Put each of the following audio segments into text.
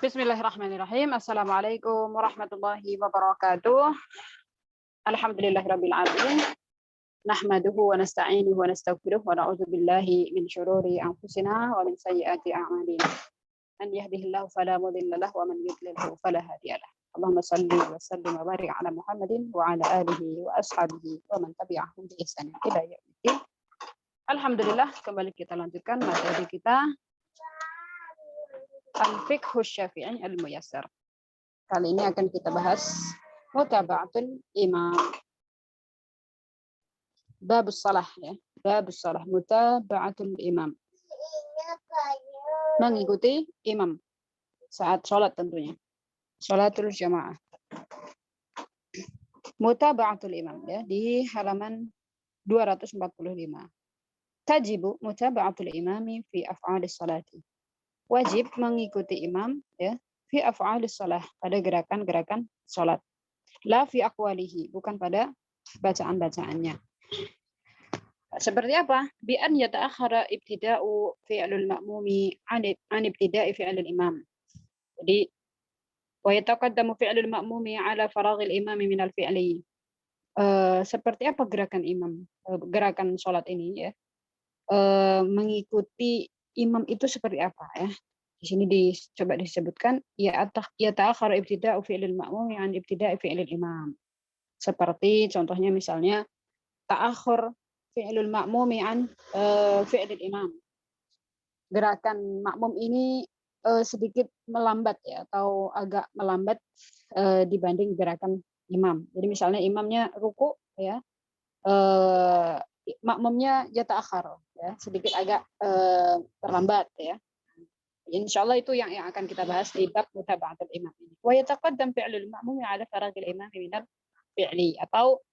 Bismillahirrahmanirrahim. Assalamualaikum warahmatullahi wabarakatuh. Alhamdulillahirabbil alamin. Nahmaduhu wa nasta'inuhu wa nastaghfiruh wa na'udzu billahi min syururi anfusina wa min sayyiati a'malina. Man yahdihillahu fala mudilla lahu wa man yudlilhu fala hadiya lahu. Allahumma shalli wa sallim wa barik ala Muhammadin wa ala alihi wa ashabihi wa man tabi'ahum bi ihsan ila yaumil. Alhamdulillah, kembali kita lanjutkan materi kita Al-Fiqh Syafi'i Al-Muyassar. Kali ini akan kita bahas mutaba'atul imam. Babus salah ya. Babus salah mutaba'atul imam. Mengikuti imam saat sholat tentunya. Sholatul jamaah. Mutaba'atul imam ya di halaman 245. Tajibu mutaba'atul imami fi af'alis salati. Wajib mengikuti imam ya fi af'alis shalah pada gerakan-gerakan salat. La fi aqwalihi, bukan pada bacaan-bacaannya. Seperti apa? Bi an yata'akhkhara ibtida'u fi'lul ma'mumi an ibtida'i fi'lil imam. Jadi wa yataqaddamu fi'lul ma'mumi 'ala faraghil imam min al-fi'li. Seperti apa gerakan imam? Gerakan salat ini ya. Mengikuti imam itu seperti apa ya? Di sini coba disebutkan ya ta'akhkhara ibtida'u fi'lil ma'mumi an ibtida'i fi'lil imam. Seperti contohnya misalnya ta'akhkhur fi'lul ma'mumi an fi'lil imam. Gerakan makmum ini sedikit melambat ya atau agak melambat dibanding gerakan imam. Jadi misalnya imamnya ruku ya. Makmumnya yata'akhkhar ya, sedikit agak terlambat ya. Insyaallah itu yang akan kita bahas di bab mutaba'atul imam ini. Wa yataqaddam fi'lul ma'mumi 'ala faraghil imam min al-fi'li atau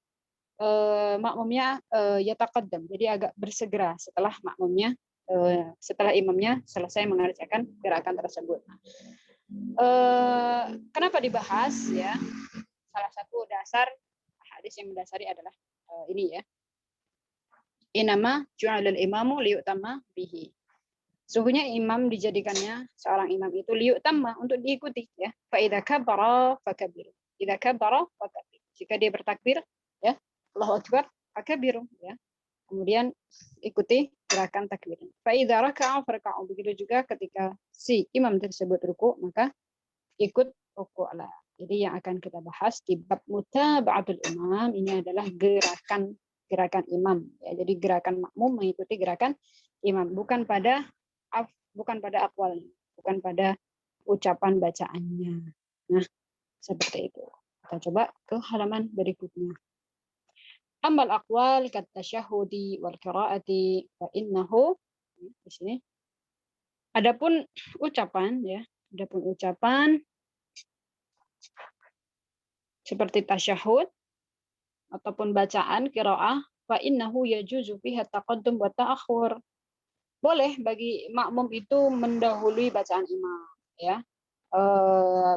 makmumnya yataqaddam. Jadi agak bersegera setelah makmumnya setelah imamnya selesai mengerjakan gerakan tersebut. Kenapa dibahas ya? Salah satu dasar hadis yang mendasari adalah ini ya. Inama ju'alal imamu liyu'tamma bihi. Sungguhnya imam dijadikannya seorang imam itu liyu'tamma untuk diikuti ya. Fa idza kabbara fakabbiru. Idza kabbara fakabbiru. Jika dia bertakbir ya, Allahu akbar, fakabbiru ya. Kemudian ikuti gerakan takbir. Fa idza raka'a farka'u. Begitu juga ketika si imam tersebut ruku, maka ikut ruku'lah. Jadi yang akan kita bahas di bab mutaba'atul imam ini adalah gerakan imam ya. Jadi gerakan makmum mengikuti gerakan imam, bukan pada aqwalnya, bukan pada ucapan bacaannya. Nah, seperti itu. Kita coba ke halaman berikutnya. Amal aqwal kat tasyahhudi wal qiraati fa innahu di sini. Adapun ucapan ya, adapun ucapan seperti tasyahud ataupun bacaan qiraah fa innahu yajuzu fiha taqaddum wa ta'akhur. Boleh bagi makmum itu mendahului bacaan imam ya.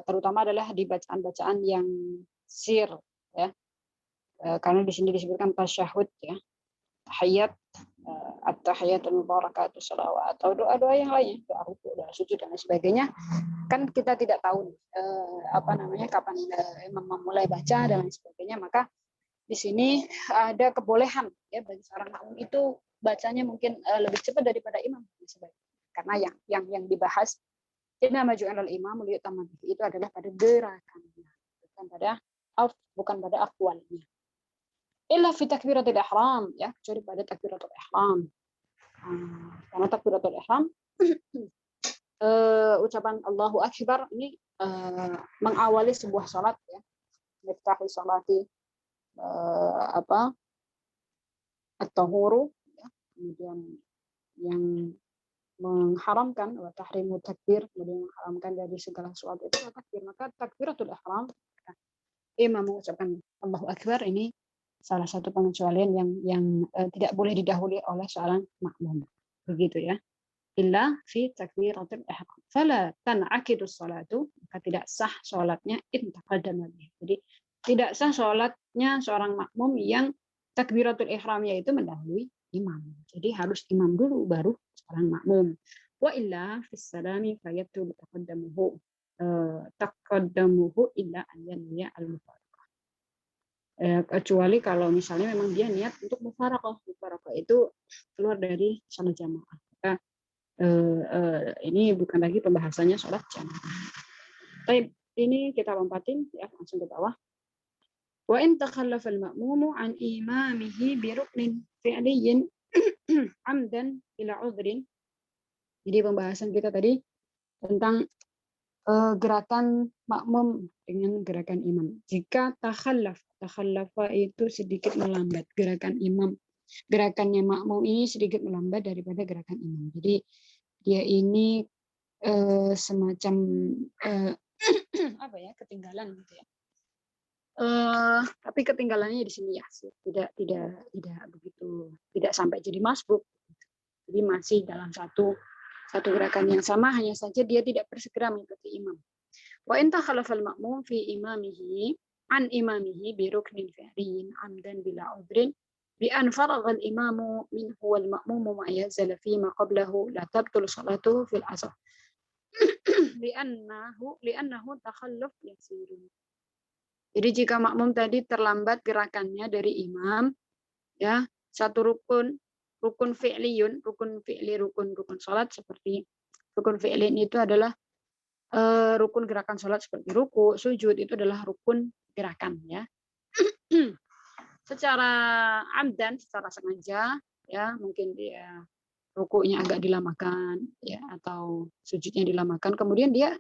Terutama adalah di bacaan-bacaan yang sir ya. Karena di sini disebutkan tasyahud ya. Tahiyat at-tahiyatul mubarakatuh shalawat atau doa-doa yang lainnya, doa ruku, doa sujud dan sebagainya. Kan kita tidak tahu kapan imam memulai baca dan lain sebagainya, maka di sini ada kebolehan ya bagi seorang makmum itu bacanya mungkin lebih cepat daripada imam karena yang dibahas inna maju'alal imam liyutamma bihi itu adalah pada gerakannya, bukan pada aqwalnya. Illa fi takbiratul ihram ya, kecuali pada takbiratul ihram. Karena takbiratul ihram ucapan Allahu akbar ini mengawali sebuah salat ya. Miftahi salati at-tahuru ya. Kemudian yang mengharamkan wa tahrimu takbir, kemudian mengharamkan dari segala sesuatu itu takbir. Maka takbiratul ihram imam mengucapkan Allahu akbar ini salah satu pengecualian yang tidak boleh didahului oleh seorang makmum. Begitu ya. Illa fi takbiratul ihram. Fala tan'aqidus salatu, maka tidak sah salatnya in taqaddama bihi. Jadi tidak sah sholatnya seorang makmum yang takbiratul ihramnya itu mendahului imam. Jadi harus imam dulu baru seorang makmum. Wa illa fis salami fayabtul taqaddamuhu illa an yanwiya al-mufaraqah. Kecuali kalau misalnya memang dia niat untuk mufaraqah. Mufaraqah itu keluar dari salat jamaah. Maka ini bukan lagi pembahasannya sholat jamaah. Baik, ini kita lompatin ya, langsung ke bawah. Wa in takhallafa al-ma'mumu an imamihi bi ruknin fi'liyyin amdan ila udhrin. Jadi pembahasan kita tadi tentang gerakan makmum dengan gerakan imam. Jika takhallafa itu sedikit melambat, gerakannya makmum ini sedikit melambat daripada gerakan imam. Jadi dia ini semacam ketinggalan gitu ya. Tapi ketinggalannya di sini ya, tidak begitu, tidak sampai jadi masbuk. Jadi masih dalam satu gerakan yang sama, hanya saja dia tidak bersegera mengikuti imam. Wa in takhalafa al-ma'mum fi imamihi an imamihi bi ruknin fi'liyin amdan bila udrin bi an faragha al-imamu minhu wal ma'mumu ma yazala fi ma qablahu la tabtul salatuhu fil asr li'annahu takhalluf yasirun. Jadi jika makmum tadi terlambat gerakannya dari imam, ya satu rukun fi'liyun, rukun salat seperti rukun fi'lin itu adalah rukun gerakan salat seperti ruku, sujud itu adalah rukun gerakan ya. Secara amdan, secara sengaja ya, mungkin dia rukunya agak dilamakan ya, atau sujudnya dilamakan, kemudian dia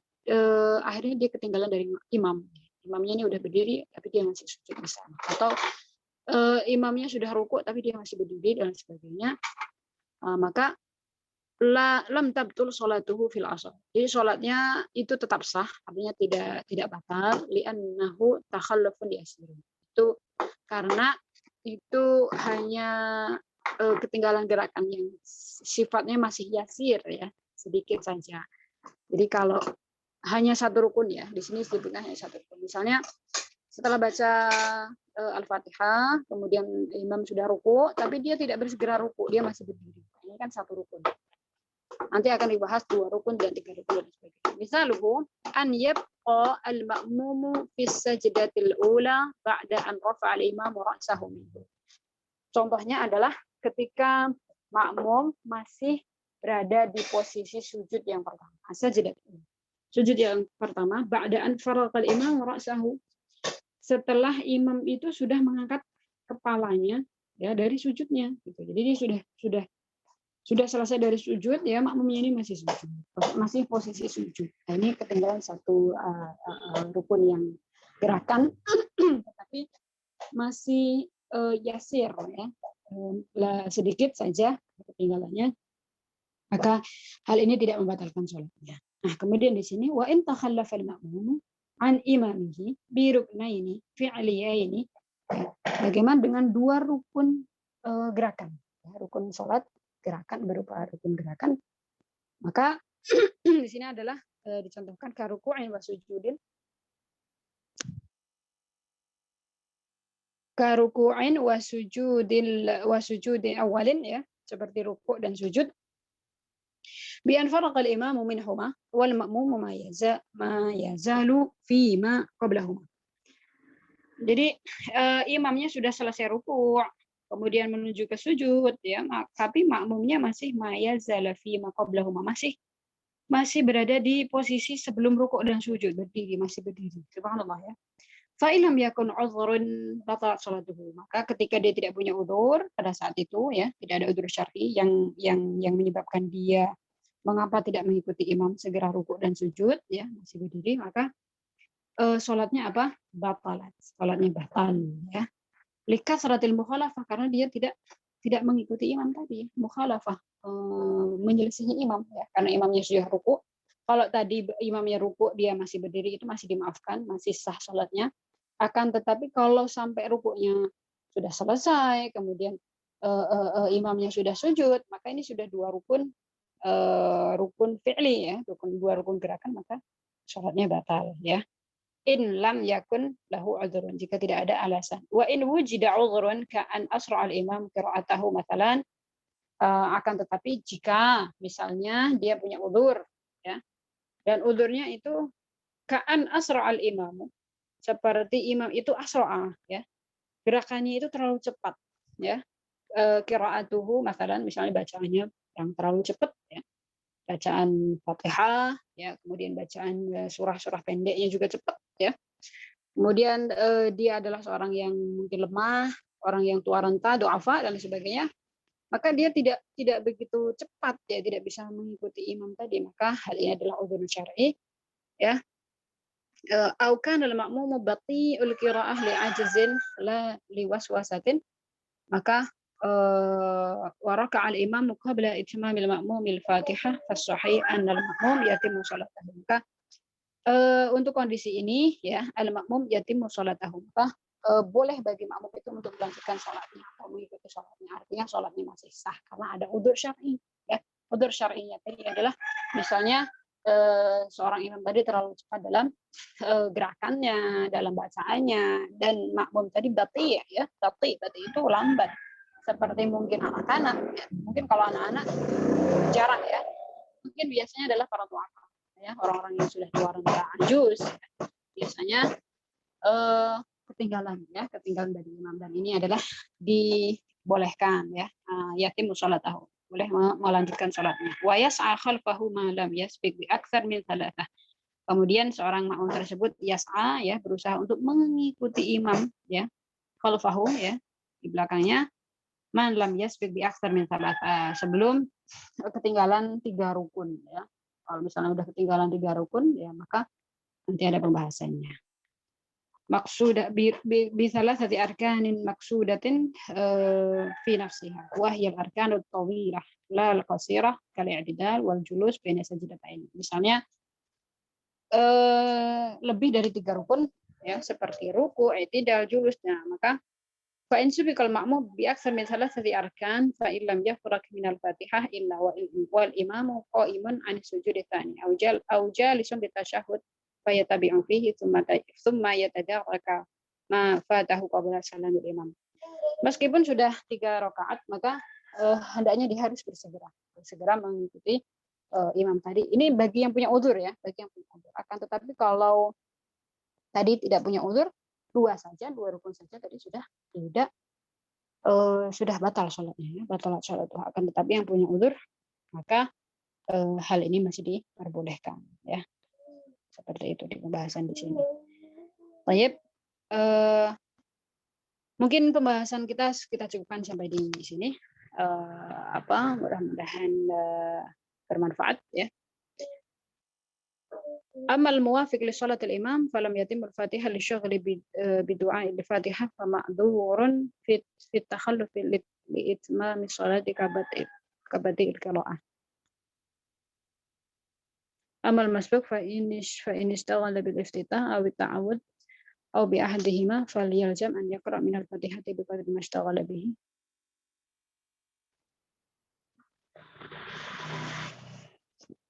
akhirnya dia ketinggalan dari imam. Imamnya ini udah berdiri tapi dia masih sujud di sana, atau imamnya sudah rukuk tapi dia masih berdiri dan sebagainya, maka lam tabtul sholatuhu fil asr. Jadi sholatnya itu tetap sah, artinya tidak batal, li'annahu takhallufun yasir. Itu karena itu hanya ketinggalan gerakan yang sifatnya masih yasir ya, sedikit saja. Jadi kalau hanya satu rukun ya, di sini disebutkan hanya satu rukun. Misalnya setelah baca Al-Fatihah, kemudian imam sudah ruku, tapi dia tidak bersegera ruku, dia masih berdiri. Ini kan satu rukun. Nanti akan dibahas 2 rukun dan 3 rukun dan sebagainya. Misalnya, an yabqa al-ma'mumu fi sajdatil ula ba'da an rafa'a al-imamu ra'sahu minhu. Contohnya adalah ketika makmum masih berada di posisi sujud yang pertama. Sajdatul ula. Sujud yang pertama, ba'da'an faraqal imam ra'sahu. Setelah imam itu sudah mengangkat kepalanya ya dari sujudnya gitu. Jadi dia sudah selesai dari sujud ya, makmumnya ini masih sujud. Masih posisi sujud. Nah, ini ketinggalan satu rukun yang gerakan tetapi masih yasir ya. Sedikit saja ketinggalannya. Maka hal ini tidak membatalkan sholatnya. Nah, kemudian di sini wa in takhallafa al-ma'mum an imamihi bi ruknaini fi'liyaini. Bagaimana dengan 2 rukun gerakan? Rukun salat gerakan berupa rukun gerakan. Maka di sini adalah dicontohkan karuku'in wa sujudin. Karuku'in wa sujudin awalin ya, seperti rukuk dan sujud. Bi an faraqa al-imamu minhuma wal ma'mumu ma yazalu fi ma qablahuma. Jadi imamnya sudah selesai rukuk, kemudian menuju ke sujud ya, tapi makmumnya masih ma yazala fi ma qablahuma, masih berada di posisi sebelum rukuk dan sujud, masih berdiri. Subhanallah ya. Fa illam yakun udhrun batalat salatuhu. Maka ketika dia tidak punya udzur pada saat itu ya, tidak ada udzur syar'i yang menyebabkan dia mengapa tidak mengikuti imam segera rukuk dan sujud ya, masih berdiri, maka sholatnya apa? Batalat. Sholatnya batal ya. Likasratil mukhalafah, karena dia tidak mengikuti imam tadi, mukhalafah, menyelisihi imam ya, karena imamnya sudah rukuk. Kalau tadi imamnya rukuk dia masih berdiri, itu masih dimaafkan, masih sah sholatnya. Akan tetapi kalau sampai rukuknya sudah selesai, kemudian imamnya sudah sujud, maka ini sudah 2 rukun fi'li ya, 2 rukun gerakan, maka sholatnya batal ya. In lam yakun lahu udhrun, jika tidak ada alasan. Wa in wujida udhrun ka an asra al imam qira'atahu mathalan Akan tetapi jika misalnya dia punya udzur, ya, dan udzurnya itu ka'an asra'al imamu, seperti imam itu asra'a, ya, gerakannya itu terlalu cepat, ya, qiraatuhu masalan, misalnya bacaannya yang terlalu cepat, ya, bacaan Fatihah, ya, kemudian bacaan surah-surah pendeknya juga cepat, ya. Kemudian dia adalah seorang yang mungkin lemah, orang yang tua renta, du'afa dan sebagainya, maka dia tidak begitu cepat, ya, tidak bisa mengikuti imam tadi, maka hal ini adalah udzur syar'i, ya. Au kana al-ma'mumu bati'ul qira'ah li'ajzin la liwaswasatin, maka wa raka'a al-imam qabla itmamil ma'mumil Fatihah fas-sahih anna al-ma'mum yatimmu sholatahu. Maka untuk kondisi ini, ya, al-ma'mum yatimmu sholatahu, maka boleh bagi makmum itu untuk melanjutkan sholatnya atau mengikuti sholatnya. Artinya sholatnya masih sah karena ada udzur syar'i, ya. Udzur syar'inya tadi adalah misalnya seorang imam tadi terlalu cepat dalam gerakannya, dalam bacaannya, dan makmum tadi bati, ya, bati itu lambat. Seperti mungkin anak-anak, ya. Mungkin kalau anak-anak jarang, ya. Mungkin biasanya adalah para tua, ya, orang-orang yang sudah tua renta ajus, ya. Biasanya ketinggalan, ya, ketinggalan dari imam, dan ini adalah dibolehkan, ya, yatim sholatahu, boleh melanjutkan sholatnya. Wa yas'a khalfahu ma lam yasbiq bi aktsar min thalathah. Kemudian seorang makmum tersebut yas'a, ya, berusaha untuk mengikuti imam, ya, khalfahu, ya, di belakangnya, man lam yasbiq bi aktsar min thalathah, sebelum ketinggalan 3 rukun, ya. Kalau misalnya udah ketinggalan 3 rukun, ya, maka nanti ada pembahasannya. Maksudah bi salasati arkanin maksudatin fi nafsiha wa hiya al-arkanut tawilah la al-qasirah kal i'tidal wal julus baina sajdatain. Misalnya lebih dari 3 rukun, ya, seperti ruku, i'tidal, julus. Nah, maka fa in subiqal ma'mum bi aktsar min salasati arkan fa in lam yafraq min al-Fatihah illa wal imamu qa'imun 'an sujudi tsani aw jalisun bi tasyahhud fayatabi'u fihi thumma yatadarraka ma fatahu qabla salamil imam. Meskipun sudah 3 rakaat, maka hendaknya dia harus bersegera mengikuti imam tadi. Ini bagi yang punya udzur, ya, bagi yang punya udzur. Akan tetapi kalau tadi tidak punya udzur, 2 rukun saja tadi sudah batal sholatnya, ya, batal sholat. Akan tetapi yang punya udzur, maka hal ini masih diperbolehkan, ya. Seperti itu di pembahasan di sini. Baik, mungkin pembahasan kita cukupkan sampai di sini. Mudah-mudahan bermanfaat, ya. Amal muwafiq li sholatil imam falam yatimul fatihah li syughli bidu'a al-fatihah fa ma'dzurun fi takhalluf li itmami sholati kabati al-qira'ah. Amal masbuk fa in istaghala bil iftitah aw at-ta'awud aw bi ahadihima falyalzam an yaqra' min al-fatihati bi qadri ma istaghala bihi